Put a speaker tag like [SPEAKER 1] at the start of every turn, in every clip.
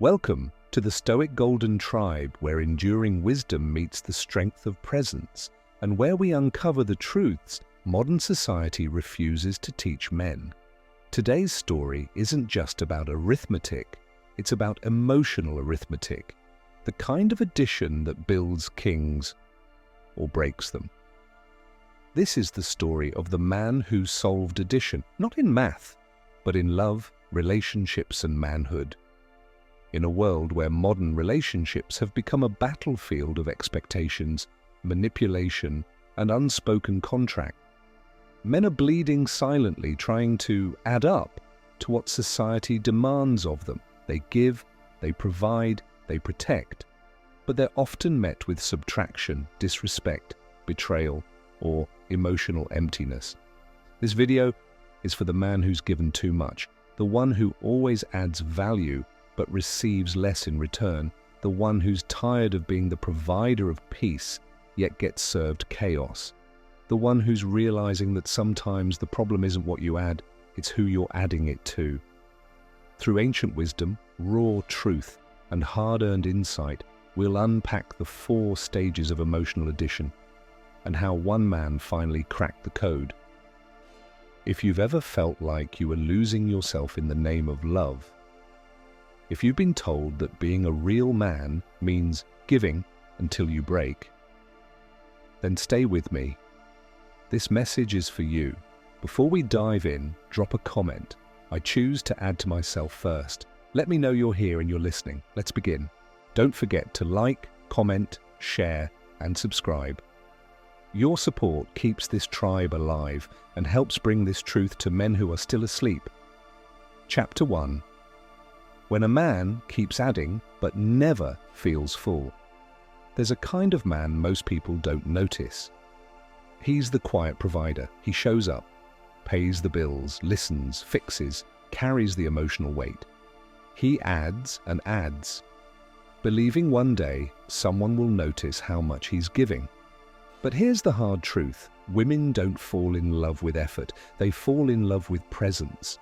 [SPEAKER 1] Welcome to the Stoic Golden Tribe, where enduring wisdom meets the strength of presence, and where we uncover the truths modern society refuses to teach men. Today's story isn't just about arithmetic, it's about emotional arithmetic, the kind of addition that builds kings or breaks them. This is the story of the man who solved addition, not in math, but in love, relationships, and manhood. In a world where modern relationships have become a battlefield of expectations, manipulation, and unspoken contract, men are bleeding silently trying to add up to what society demands of them. They give, they provide, they protect, but they're often met with subtraction, disrespect, betrayal, or emotional emptiness. This video is for the man who's given too much, the one who always adds value but receives less in return, the one who's tired of being the provider of peace yet gets served chaos, the one who's realizing that sometimes the problem isn't what you add, it's who you're adding it to. Through ancient wisdom, raw truth, and hard-earned insight, we'll unpack the 4 stages of emotional addition and how one man finally cracked the code. If you've ever felt like you were losing yourself in the name of love, if you've been told that being a real man means giving until you break, then stay with me. This message is for you. Before we dive in, drop a comment. I choose to add to myself first. Let me know you're here and you're listening. Let's begin. Don't forget to like, comment, share, and subscribe. Your support keeps this tribe alive and helps bring this truth to men who are still asleep. Chapter 1. When a man keeps adding but never feels full. There's a kind of man most people don't notice. He's the quiet provider. He shows up, pays the bills, listens, fixes, carries the emotional weight. He adds and adds, believing one day someone will notice how much he's giving. But here's the hard truth. Women don't fall in love with effort. They fall in love with presence.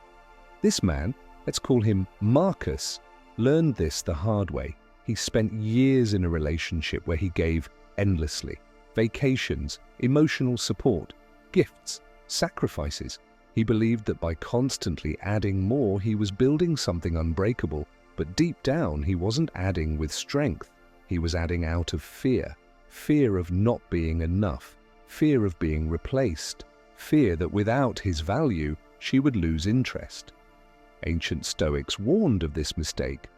[SPEAKER 1] This man, let's call him Marcus, learned this the hard way. He spent years in a relationship where he gave endlessly. Vacations, emotional support, gifts, sacrifices. He believed that by constantly adding more, he was building something unbreakable. But deep down, he wasn't adding with strength. He was adding out of fear. Fear of not being enough. Fear of being replaced. Fear that without his value, she would lose interest. Ancient Stoics warned of this mistake.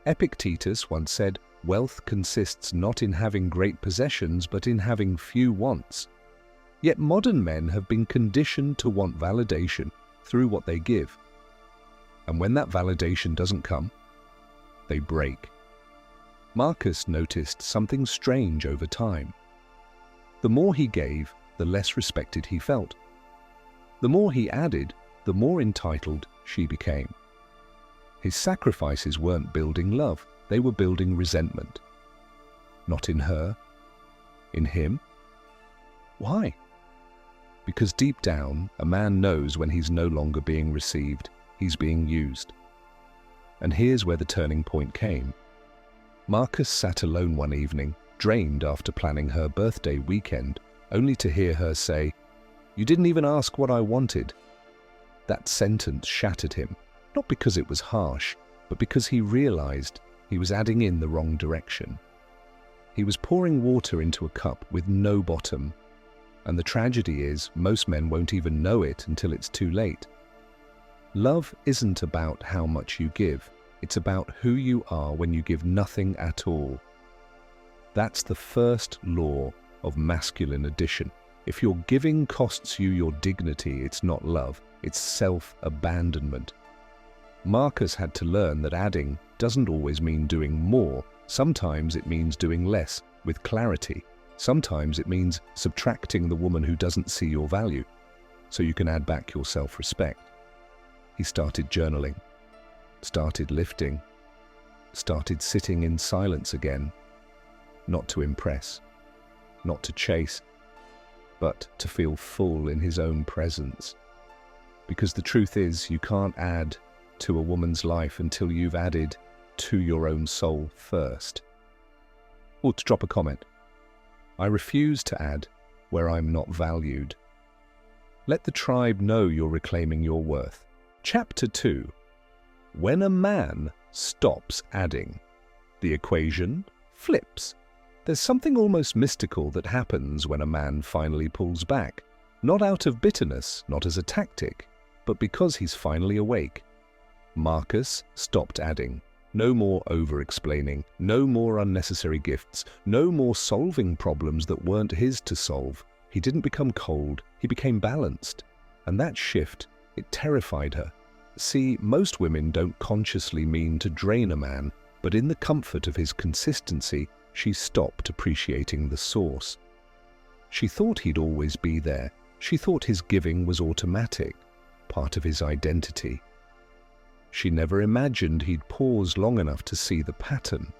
[SPEAKER 1] Epictetus once said, "Wealth consists not in having great possessions, but in having few wants." Yet modern men have been conditioned to want validation through what they give. And when that validation doesn't come, they break. Marcus noticed something strange over time. The more he gave, the less respected he felt. The more he added, the more entitled she became. His sacrifices weren't building love, they were building resentment. Not in her, in him. Why? Because deep down, a man knows when he's no longer being received, he's being used. And here's where the turning point came. Marcus sat alone one evening, drained after planning her birthday weekend, only to hear her say, "You didn't even ask what I wanted." That sentence shattered him, not because it was harsh, but because he realized he was adding in the wrong direction. He was pouring water into a cup with no bottom, and the tragedy is most men won't even know it until it's too late. Love isn't about how much you give, it's about who you are when you give nothing at all. That's the first law of masculine addition. If your giving costs you your dignity, it's not love. It's self-abandonment. Marcus had to learn that adding doesn't always mean doing more. Sometimes it means doing less, with clarity. Sometimes it means subtracting the woman who doesn't see your value, so you can add back your self-respect. He started journaling, started lifting, started sitting in silence again, not to impress, not to chase, but to feel full in his own presence. Because the truth is, you can't add to a woman's life until you've added to your own soul first. Or to drop a comment. I refuse to add where I'm not valued. Let the tribe know you're reclaiming your worth. Chapter 2. When a man stops adding, the equation flips. There's something almost mystical that happens when a man finally pulls back. Not out of bitterness, not as a tactic, but because he's finally awake. Marcus stopped adding. No more over-explaining, no more unnecessary gifts, no more solving problems that weren't his to solve. He didn't become cold, he became balanced. And that shift, it terrified her. See, most women don't consciously mean to drain a man, but in the comfort of his consistency, she stopped appreciating the source. She thought he'd always be there. She thought his giving was automatic, part of his identity. She never imagined he'd pause long enough to see the pattern.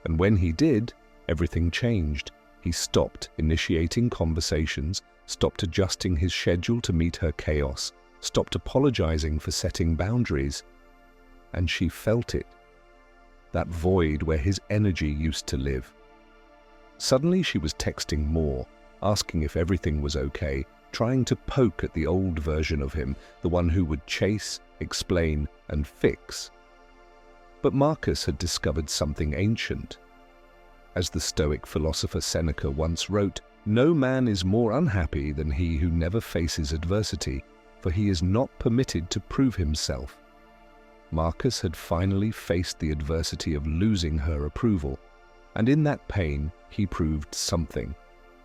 [SPEAKER 1] And when he did, everything changed. He stopped initiating conversations, stopped adjusting his schedule to meet her chaos, stopped apologizing for setting boundaries. And she felt it. That void where his energy used to live. Suddenly she was texting more, asking if everything was okay, trying to poke at the old version of him, the one who would chase, explain, and fix. But Marcus had discovered something ancient. As the Stoic philosopher Seneca once wrote, "No man is more unhappy than he who never faces adversity, for he is not permitted to prove himself." Marcus had finally faced the adversity of losing her approval, and in that pain he proved something.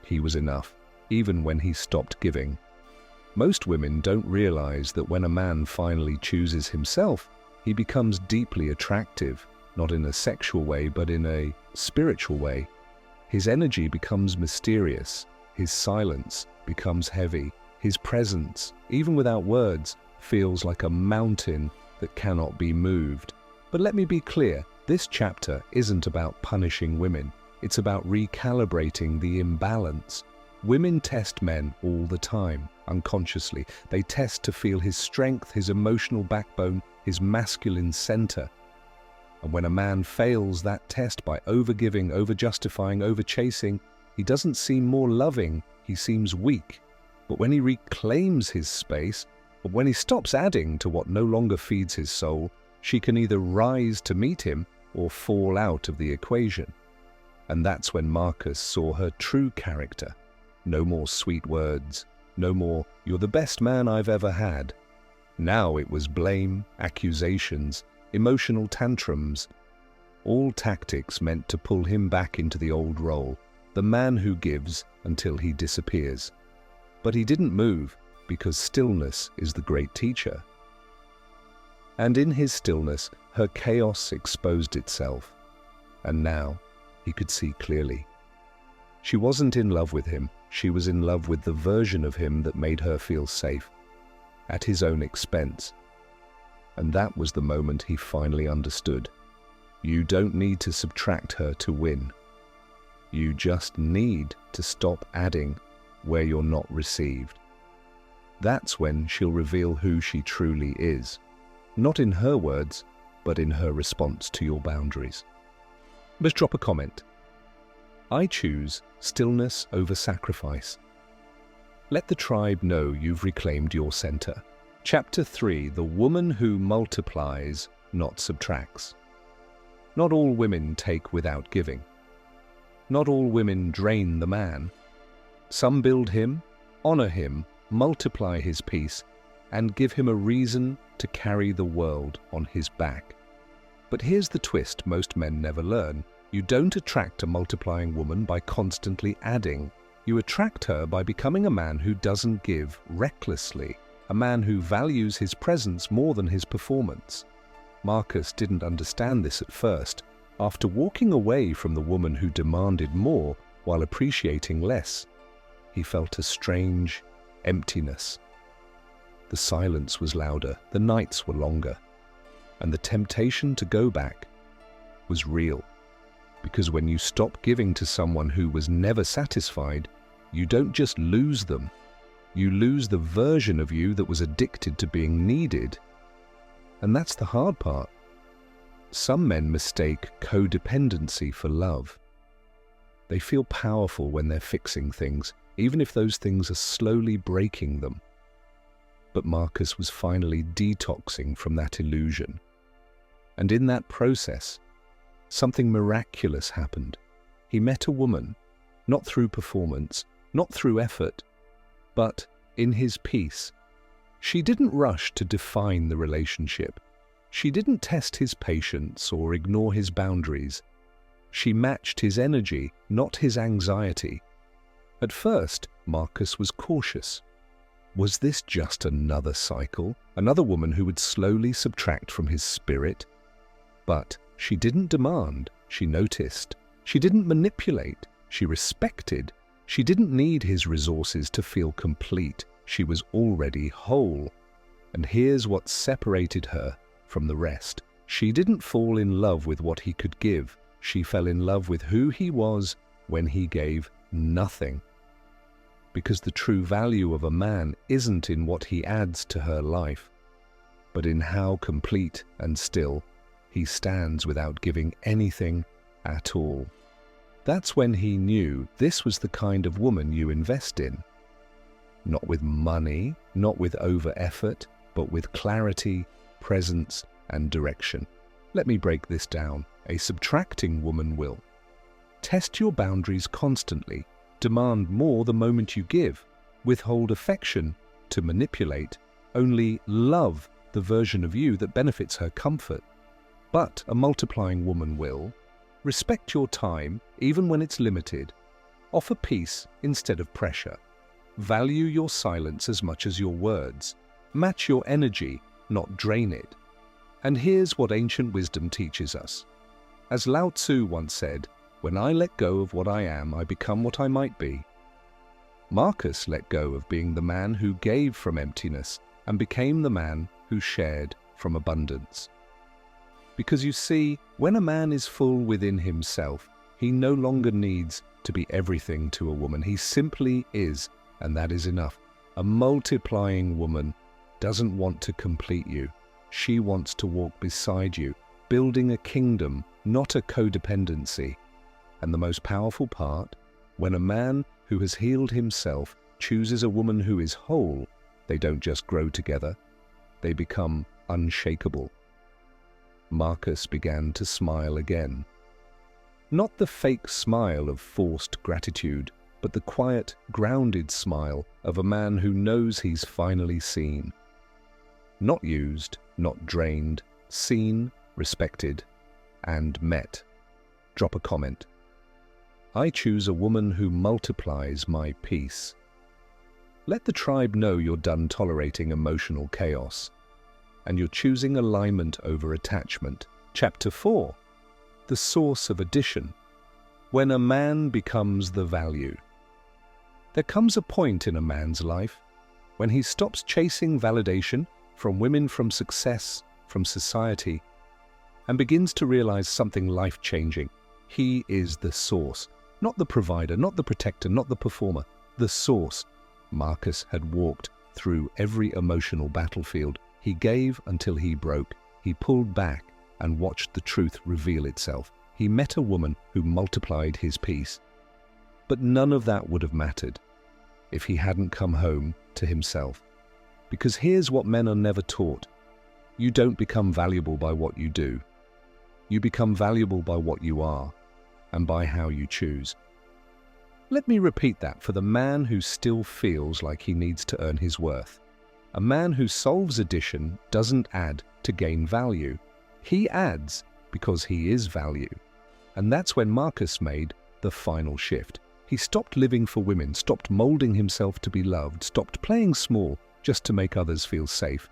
[SPEAKER 1] He was enough, even when he stopped giving. Most women don't realize that when a man finally chooses himself, he becomes deeply attractive, not in a sexual way, but in a spiritual way. His energy becomes mysterious, his silence becomes heavy, his presence, even without words, feels like a mountain that cannot be moved. But let me be clear, this chapter isn't about punishing women, it's about recalibrating the imbalance. Women test men all the time, unconsciously. They test to feel his strength, his emotional backbone, his masculine center. And when a man fails that test by overgiving, overjustifying, overchasing, he doesn't seem more loving, he seems weak. But when he reclaims his space, or when he stops adding to what no longer feeds his soul, she can either rise to meet him or fall out of the equation. And that's when Marcus saw her true character. No more sweet words, no more, "You're the best man I've ever had." Now it was blame, accusations, emotional tantrums, all tactics meant to pull him back into the old role, the man who gives until he disappears. But he didn't move, because stillness is the great teacher. And in his stillness, her chaos exposed itself. And now he could see clearly. She wasn't in love with him, she was in love with the version of him that made her feel safe, at his own expense. And that was the moment he finally understood. You don't need to subtract her to win. You just need to stop adding where you're not received. That's when she'll reveal who she truly is. Not in her words, but in her response to your boundaries. Let's drop a comment. I choose stillness over sacrifice. Let the tribe know you've reclaimed your center. Chapter 3, the woman who multiplies, not subtracts. Not all women take without giving. Not all women drain the man. Some build him, honor him, multiply his peace, and give him a reason to carry the world on his back. But here's the twist most men never learn. You don't attract a multiplying woman by constantly adding. You attract her by becoming a man who doesn't give recklessly, a man who values his presence more than his performance. Marcus didn't understand this at first. After walking away from the woman who demanded more while appreciating less, he felt a strange emptiness. The silence was louder, the nights were longer, and the temptation to go back was real. Because when you stop giving to someone who was never satisfied, you don't just lose them, you lose the version of you that was addicted to being needed. And that's the hard part. Some men mistake codependency for love. They feel powerful when they're fixing things, even if those things are slowly breaking them. But Marcus was finally detoxing from that illusion. And in that process, something miraculous happened. He met a woman, not through performance, not through effort, but in his peace. She didn't rush to define the relationship. She didn't test his patience or ignore his boundaries. She matched his energy, not his anxiety. At first, Marcus was cautious. Was this just another cycle? Another woman who would slowly subtract from his spirit? But she didn't demand, she noticed. She didn't manipulate, she respected. She didn't need his resources to feel complete. She was already whole. And here's what separated her from the rest. She didn't fall in love with what he could give. She fell in love with who he was when he gave nothing. Because the true value of a man isn't in what he adds to her life, but in how complete and still he stands without giving anything at all. That's when he knew this was the kind of woman you invest in. Not with money, not with over-effort, but with clarity, presence, and direction. Let me break this down. A subtracting woman will test your boundaries constantly, demand more the moment you give, withhold affection to manipulate, only love the version of you that benefits her comfort. But a multiplying woman will respect your time even when it's limited, offer peace instead of pressure, value your silence as much as your words, match your energy, not drain it. And here's what ancient wisdom teaches us. As Lao Tzu once said, "When I let go of what I am, I become what I might be." Marcus let go of being the man who gave from emptiness and became the man who shared from abundance. Because you see, when a man is full within himself, he no longer needs to be everything to a woman. He simply is, and that is enough. A multiplying woman doesn't want to complete you. She wants to walk beside you, building a kingdom, not a codependency. And the most powerful part, when a man who has healed himself chooses a woman who is whole, they don't just grow together, they become unshakable. Marcus began to smile again. Not the fake smile of forced gratitude, but the quiet, grounded smile of a man who knows he's finally seen. Not used, not drained, seen, respected, and met. Drop a comment. I choose a woman who multiplies my peace. Let the tribe know you're done tolerating emotional chaos, and you're choosing alignment over attachment. Chapter 4. The source of addition. When a man becomes the value. There comes a point in a man's life when he stops chasing validation from women, from success, from society, and begins to realize something life-changing. He is the source, not the provider, not the protector, not the performer, the source. Marcus had walked through every emotional battlefield. He gave until he broke. He pulled back and watched the truth reveal itself. He met a woman who multiplied his peace. But none of that would have mattered if he hadn't come home to himself. Because here's what men are never taught. You don't become valuable by what you do. You become valuable by what you are and by how you choose. Let me repeat that for the man who still feels like he needs to earn his worth. A man who solves addition doesn't add to gain value. He adds because he is value. And that's when Marcus made the final shift. He stopped living for women, stopped molding himself to be loved, stopped playing small just to make others feel safe.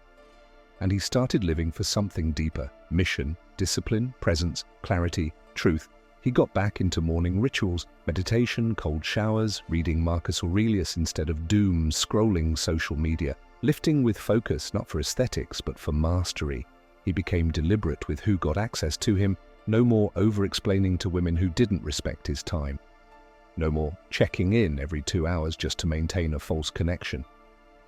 [SPEAKER 1] And he started living for something deeper: mission, discipline, presence, clarity, truth. He got back into morning rituals, meditation, cold showers, reading Marcus Aurelius instead of doom scrolling social media, lifting with focus, not for aesthetics, but for mastery. He became deliberate with who got access to him, no more over-explaining to women who didn't respect his time. No more checking in every 2 hours just to maintain a false connection.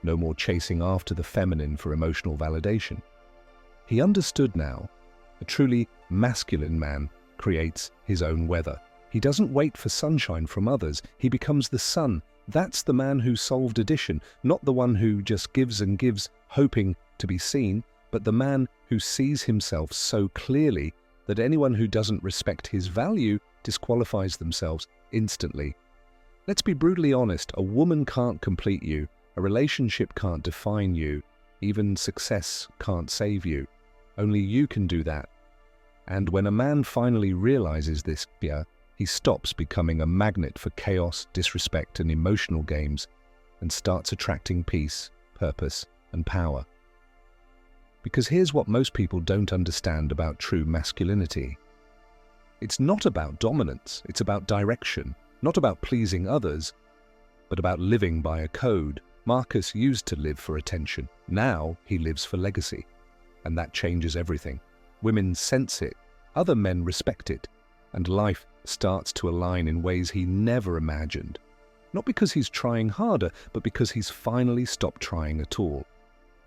[SPEAKER 1] No more chasing after the feminine for emotional validation. He understood now A truly masculine man creates his own weather. He doesn't wait for sunshine from others. He becomes the sun. That's the man who solved addition, not the one who just gives and gives, hoping to be seen, but the man who sees himself so clearly that anyone who doesn't respect his value disqualifies themselves instantly. Let's be brutally honest, a woman can't complete you, a relationship can't define you, even success can't save you. Only you can do that. And when a man finally realizes this, he stops becoming a magnet for chaos, disrespect, and emotional games, and starts attracting peace, purpose, and power. Because here's what most people don't understand about true masculinity. It's not about dominance, it's about direction, not about pleasing others, but about living by a code. Marcus used to live for attention. Now he lives for legacy. And that changes everything. Women sense it, other men respect it, and life starts to align in ways he never imagined. Not because he's trying harder, but because he's finally stopped trying at all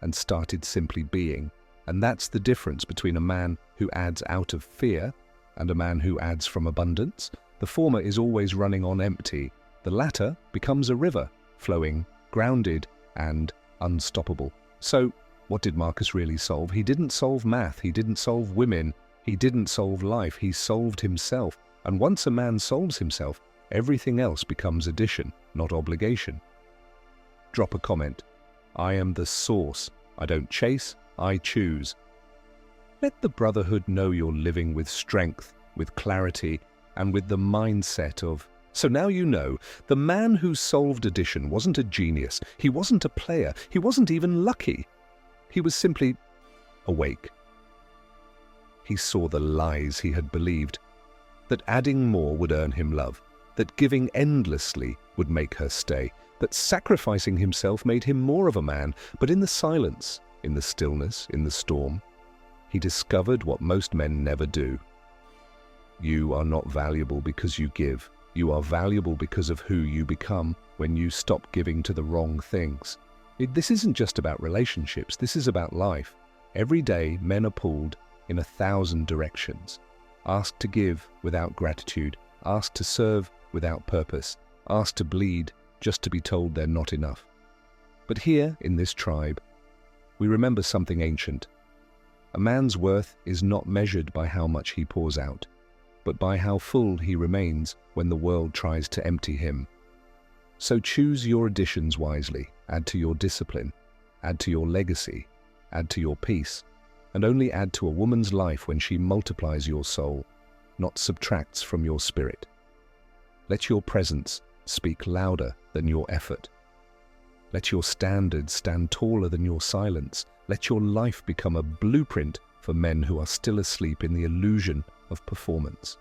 [SPEAKER 1] and started simply being. And that's the difference between a man who adds out of fear and a man who adds from abundance. The former is always running on empty. The latter becomes a river, flowing, grounded, and unstoppable. So, what did Marcus really solve? He didn't solve math, he didn't solve women, he didn't solve life, he solved himself. And once a man solves himself, everything else becomes addition, not obligation. Drop a comment. I am the source. I don't chase, I choose. Let the brotherhood know you're living with strength, with clarity, and with the mindset of, so now you know, the man who solved addition wasn't a genius, he wasn't a player, he wasn't even lucky. He was simply awake. He saw the lies he had believed, that adding more would earn him love, that giving endlessly would make her stay, that sacrificing himself made him more of a man. But in the silence, in the stillness, in the storm, he discovered what most men never do. You are not valuable because you give. You are valuable because of who you become when you stop giving to the wrong things. This isn't just about relationships, this is about life. Every day, men are pulled in 1,000 directions, asked to give without gratitude, asked to serve without purpose, asked to bleed just to be told they're not enough. But here, in this tribe, we remember something ancient. A man's worth is not measured by how much he pours out, but by how full he remains when the world tries to empty him. So choose your additions wisely, add to your discipline, add to your legacy, add to your peace, and only add to a woman's life when she multiplies your soul, not subtracts from your spirit. Let your presence speak louder than your effort. Let your standards stand taller than your silence. Let your life become a blueprint for men who are still asleep in the illusion of performance.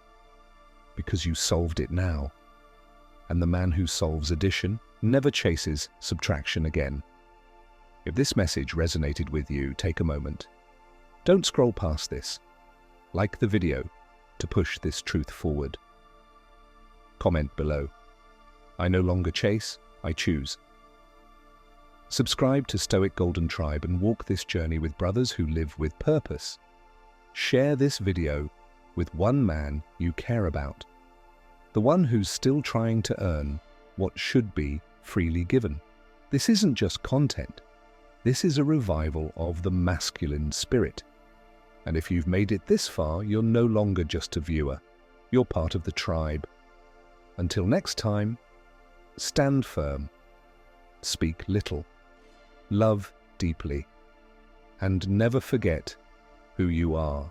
[SPEAKER 1] Because you solved it now. And the man who solves addition never chases subtraction again. If this message resonated with you, take a moment. Don't scroll past this. Like the video to push this truth forward. Comment below. I no longer chase, I choose. Subscribe to Stoic Golden Tribe and walk this journey with brothers who live with purpose. Share this video with one man you care about. The one who's still trying to earn what should be freely given. This isn't just content. This is a revival of the masculine spirit. And if you've made it this far, you're no longer just a viewer. You're part of the tribe. Until next time, stand firm, speak little, love deeply, and never forget who you are.